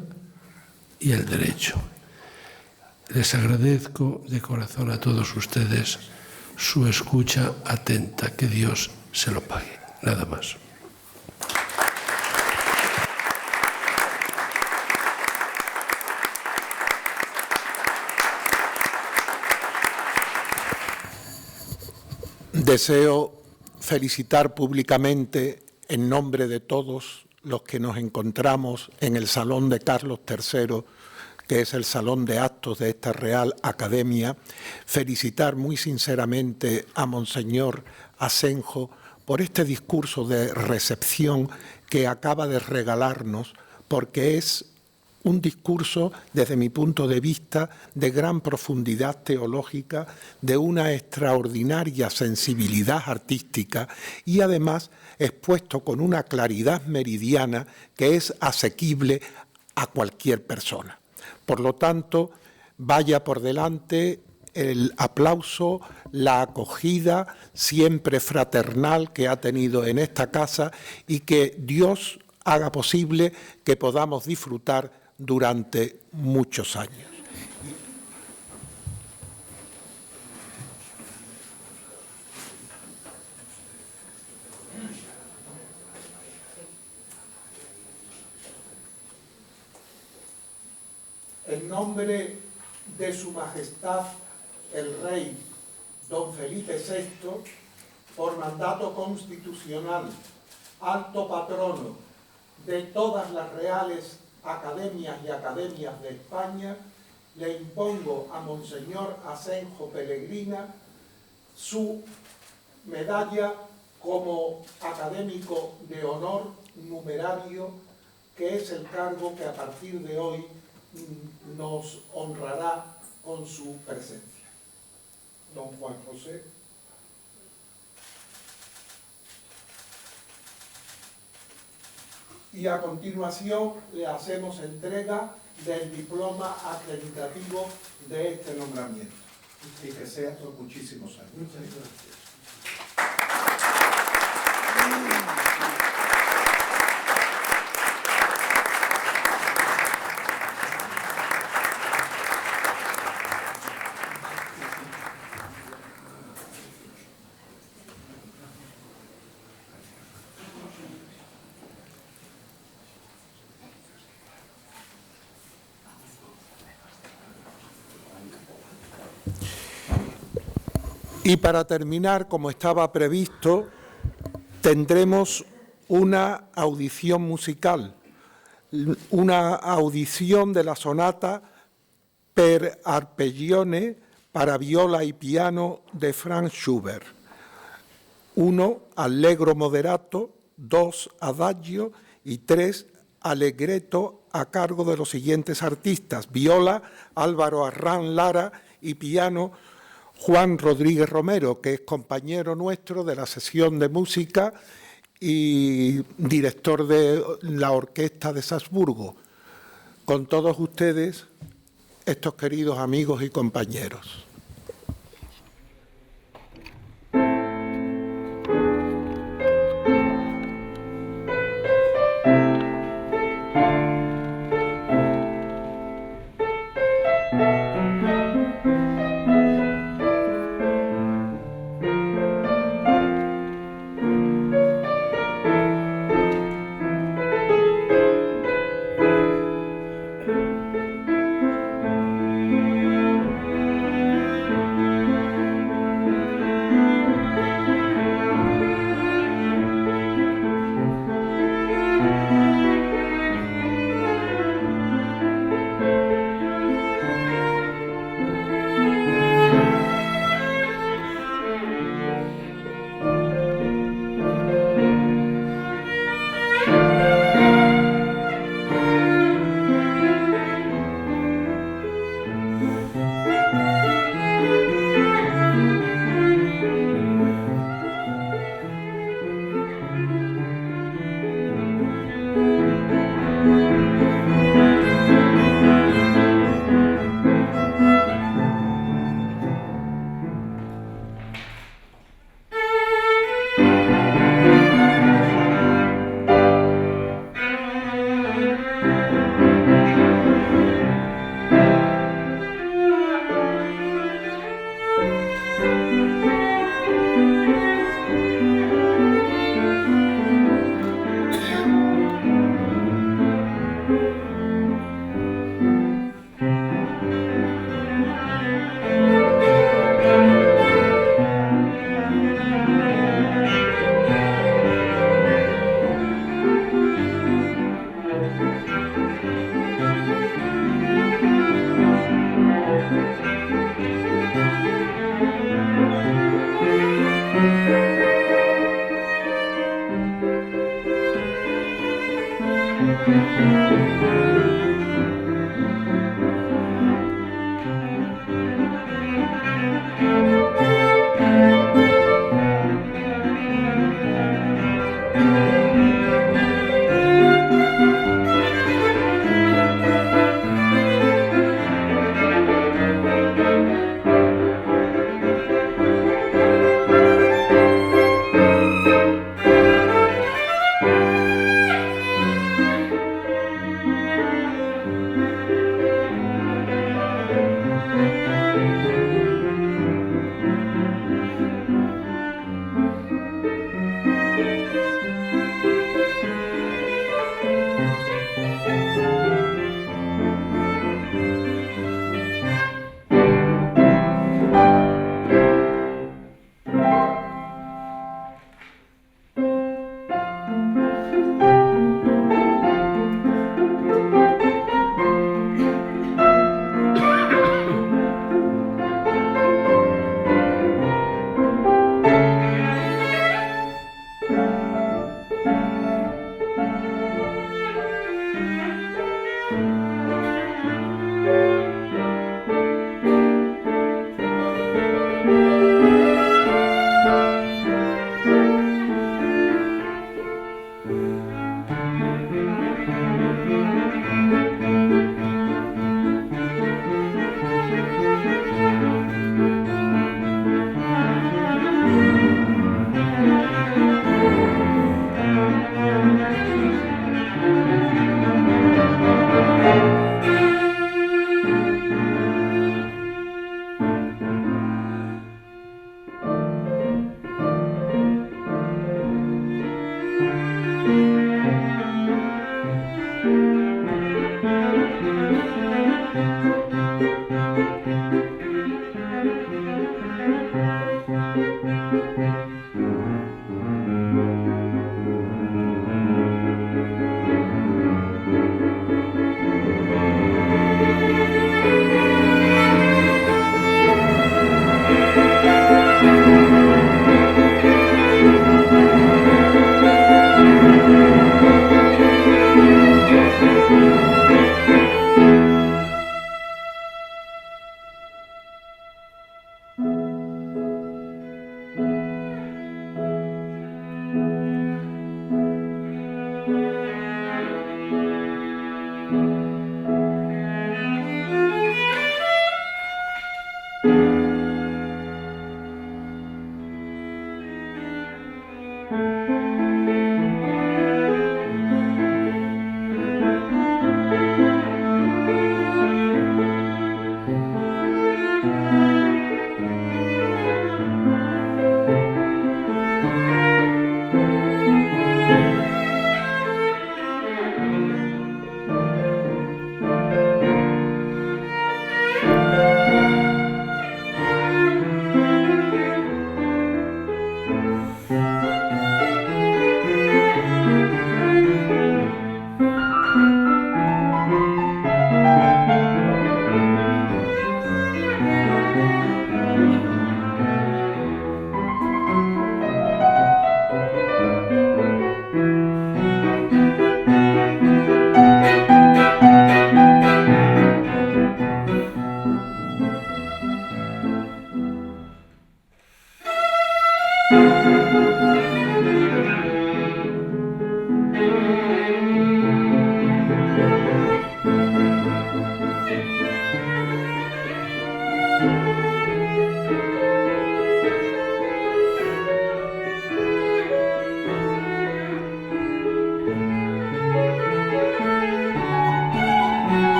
y el derecho. Les agradezco de corazón a todos ustedes su escucha atenta, que Dios se lo pague. Nada más. Deseo felicitar públicamente, en nombre de todos los que nos encontramos en el Salón de Carlos III, que es el salón de actos de esta Real Academia, felicitar muy sinceramente a Monseñor Asenjo por este discurso de recepción que acaba de regalarnos, porque es un discurso, desde mi punto de vista, de gran profundidad teológica, de una extraordinaria sensibilidad artística y además expuesto con una claridad meridiana que es asequible a cualquier persona. Por lo tanto, vaya por delante el aplauso, la acogida siempre fraternal que ha tenido en esta casa y que Dios haga posible que podamos disfrutar durante muchos años. En nombre de Su Majestad el Rey don Felipe VI, por mandato constitucional, alto patrono de todas las reales academias y academias de España, le impongo a Monseñor Asenjo Pellegrina su medalla como académico de honor numerario, que es el cargo que a partir de hoy nos honrará con su presencia. Don Juan José. Y a continuación le hacemos entrega del diploma acreditativo de este nombramiento. Y que sea por muchísimos años. Muchas gracias. Y para terminar, como estaba previsto, tendremos una audición musical, una audición de la sonata Per arpeggione para viola y piano de Franz Schubert. 1, allegro moderato, 2, adagio y 3, Allegretto a cargo de los siguientes artistas: viola, Álvaro Arrán Lara, y piano, Juan Rodríguez Romero, que es compañero nuestro de la sesión de música y director de la Orquesta de Salzburgo. Con todos ustedes, estos queridos amigos y compañeros.